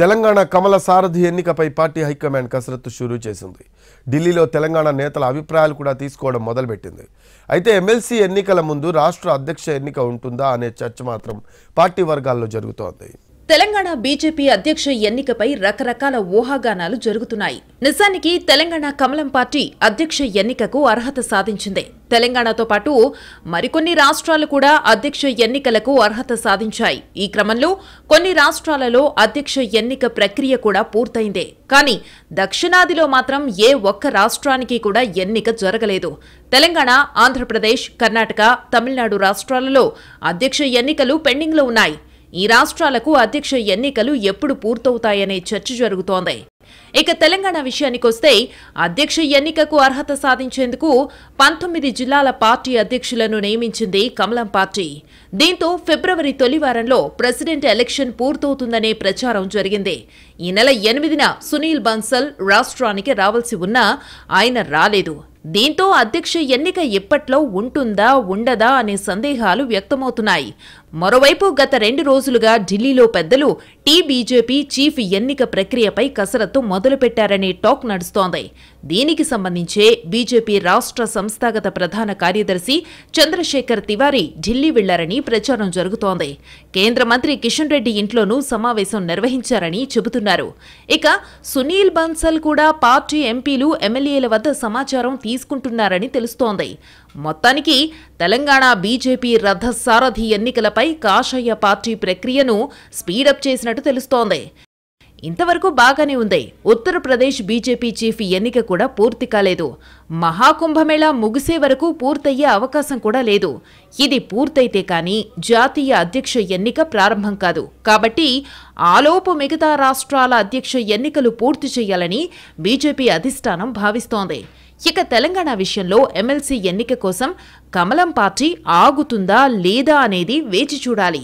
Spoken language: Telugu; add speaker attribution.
Speaker 1: తెలంగాణ కమల సారథి ఎన్నికపై పార్టీ హైకమాండ్ కసరత్తు షురూ చేసింది. ఢిల్లీలో తెలంగాణ నేతల అభిప్రాయాలు కూడా తీసుకోవడం మొదలుపెట్టింది. అయితే ఎమ్మెల్సీ ఎన్నికల ముందు రాష్ట్ర అధ్యక్ష ఎన్నిక ఉంటుందా అనే చర్చ మాత్రం పార్టీ వర్గాల్లో జరుగుతోంది.
Speaker 2: తెలంగాణ బీజేపీ అధ్యక్ష ఎన్నికపై రకరకాల ఊహాగానాలు జరుగుతున్నాయి. నిజానికి తెలంగాణ కమలం పార్టీ అధ్యక్ష ఎన్నికకు అర్హత సాధించింది. తెలంగాణతో పాటు మరికొన్ని రాష్ట్రాలు కూడా అధ్యక్ష ఎన్నికలకు అర్హత సాధించాయి. ఈ క్రమంలో కొన్ని రాష్ట్రాలలో అధ్యక్ష ఎన్నిక ప్రక్రియ కూడా పూర్తయిందే. కానీ దక్షిణాదిలో మాత్రం ఏ ఒక్క రాష్ట్రానికి కూడా ఎన్నిక జరగలేదు. తెలంగాణ, ఆంధ్రప్రదేశ్, కర్ణాటక, తమిళనాడు రాష్ట్రాలలో అధ్యక్ష ఎన్నికలు పెండింగ్లో ఉన్నాయి. ఈ రాష్ట్రాలకు అధ్యక్ష ఎన్నికలు ఎప్పుడు పూర్తవుతాయనే చర్చ జరుగుతోంది. ఇక తెలంగాణ విషయానికొస్తే అధ్యక్ష ఎన్నికకు అర్హత సాధించేందుకు 19 జిల్లాల పార్టీ అధ్యక్షులను నియమించింది కమలం పార్టీ. దీంతో ఫిబ్రవరి తొలి వారంలో ప్రెసిడెంట్ ఎలక్షన్ పూర్తవుతుందనే ప్రచారం జరిగింది. ఈ నెల 8న సునీల్ బన్సల్ రాష్ట్రానికి రావాల్సి ఉన్నా ఆయన రాలేదు. దీంతో అధ్యక్ష ఎన్నిక ఎప్పట్లో ఉంటుందా ఉండదా అనే సందేహాలు వ్యక్తమవుతున్నాయి. మరోవైపు గత 2 రోజులుగా ఢిల్లీలో పెద్దలు బీజేపీ చీఫ్ ఎన్నిక ప్రక్రియపై కసరత్తు మొదలుపెట్టారనే టాక్ నడుస్తోంది. దీనికి సంబంధించే బీజేపీ రాష్ట్ర సంస్థాగత ప్రధాన కార్యదర్శి చంద్రశేఖర్ తివారీ ఢిల్లీ వెళ్లారని ప్రచారం జరుగుతోంది. కేంద్ర మంత్రి కిషన్ రెడ్డి ఇంట్లోనూ సమావేశం నిర్వహించారని చెబుతున్నారు. ఇక సునీల్ బన్సల్ కూడా పార్టీ ఎంపీలు, ఎమ్మెల్యేల వద్ద సమాచారం తీసుకుంటున్నారని తెలుస్తోంది. మొత్తానికి తెలంగాణ బీజేపీ రథసారథి ఎన్నికలపై కాషాయ పార్టీ ప్రక్రియను స్పీడప్ చేసినట్టు తెలుస్తోంది. ఇంతవరకు బాగానే ఉంది. ఉత్తరప్రదేశ్ బీజేపీ చీఫ్ ఎన్నిక కూడా పూర్తి కాలేదు. మహాకుంభమేళా ముగిసే వరకు పూర్తయ్యే అవకాశం కూడా లేదు. ఇది పూర్తయితే కానీ జాతీయ అధ్యక్ష ఎన్నిక ప్రారంభం కాదు. కాబట్టి ఆలోపు మిగతా రాష్ట్రాల అధ్యక్ష ఎన్నికలు పూర్తి చేయాలని బీజేపీ అధిష్టానం భావిస్తోంది. ఇక తెలంగాణ విషయంలో ఎమ్మెల్సీ ఎన్నిక కోసం కమలం పార్టీ ఆగుతుందా లేదా అనేది వేచి చూడాలి.